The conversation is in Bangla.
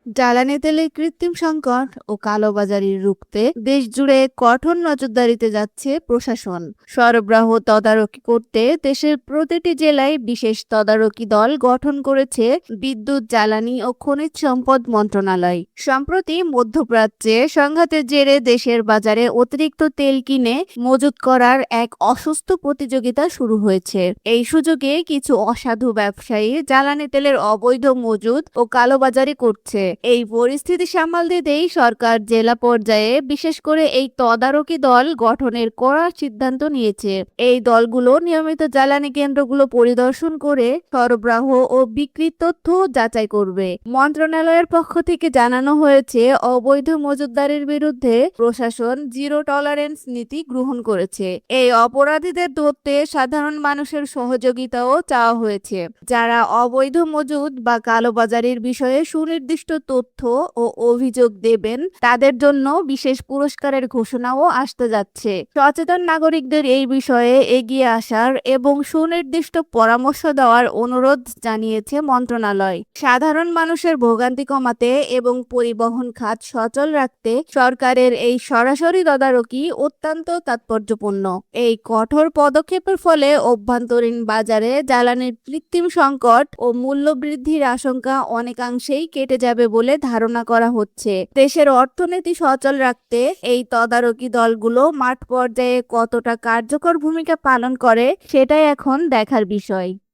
জ্বালানি তেলের কৃত্রিম সংকট ও কালোবাজারি রুখতে দেশ জুড়ে কঠোর নজরদারিতে যাচ্ছে প্রশাসন। সরবরাহ তদারকি করতে দেশের প্রতিটি জেলায় বিশেষ তদারকি দল গঠন করেছে বিদ্যুৎ, জ্বালানি ও খনিজ সম্পদ মন্ত্রণালয়। সম্প্রতি মধ্যপ্রাচ্যে সংঘাতের জেরে দেশের বাজারে অতিরিক্ত তেল কিনে মজুত করার এক অসুস্থ প্রতিযোগিতা শুরু হয়েছে। এই সুযোগে কিছু অসাধু ব্যবসায়ী জ্বালানি তেলের অবৈধ মজুত ও কালোবাজারি করছে। এই পরিস্থিতি সামাল দিতেই সরকার জেলা পর্যায়ে বিশেষ করে এই তদারকি দল গঠনের কড়া সিদ্ধান্ত নিয়েছে। এই দলগুলো নিয়মিত জ্বালানি কেন্দ্রগুলো পরিদর্শন করে সরবরাহ ও বিক্রির তথ্য যাচাই করবে। মন্ত্রণালয়ের পক্ষ থেকে জানানো হয়েছে, অবৈধ মজুতদারের বিরুদ্ধে প্রশাসন জিরো টলারেন্স নীতি গ্রহণ করেছে। এই অপরাধীদের ধরতে সাধারণ মানুষের সহযোগিতাও চাওয়া হয়েছে। যারা অবৈধ মজুত বা কালোবাজারির বিষয়ে সুনির্দিষ্ট তথ্য ও অভিযোগ দেবেন তাদের জন্য বিশেষ পুরস্কারের ঘোষণাও আসতে যাচ্ছে। সচেতন নাগরিকদের এই বিষয়ে এগিয়ে আসার এবং সুনির্দিষ্ট পরামর্শ দেওয়ার অনুরোধ জানিয়েছে মন্ত্রণালয়। সাধারণ মানুষের ভোগান্তি কমাতে এবং পরিবহন খাত সচল রাখতে সরকারের এই সরাসরি তদারকি অত্যন্ত তাৎপর্যপূর্ণ। এই কঠোর পদক্ষেপের ফলে অভ্যন্তরীণ বাজারে জ্বালানির কৃত্রিম সংকট ও মূল্য বৃদ্ধির আশঙ্কা অনেকাংশেই কেটে যাবে বলে ধারণা করা হচ্ছে। দেশের অর্থনীতি সচল রাখতে এই তদারকি দলগুলো মাঠ পর্যায়ে কতটা কার্যকর ভূমিকা পালন করে সেটাই এখন দেখার বিষয়।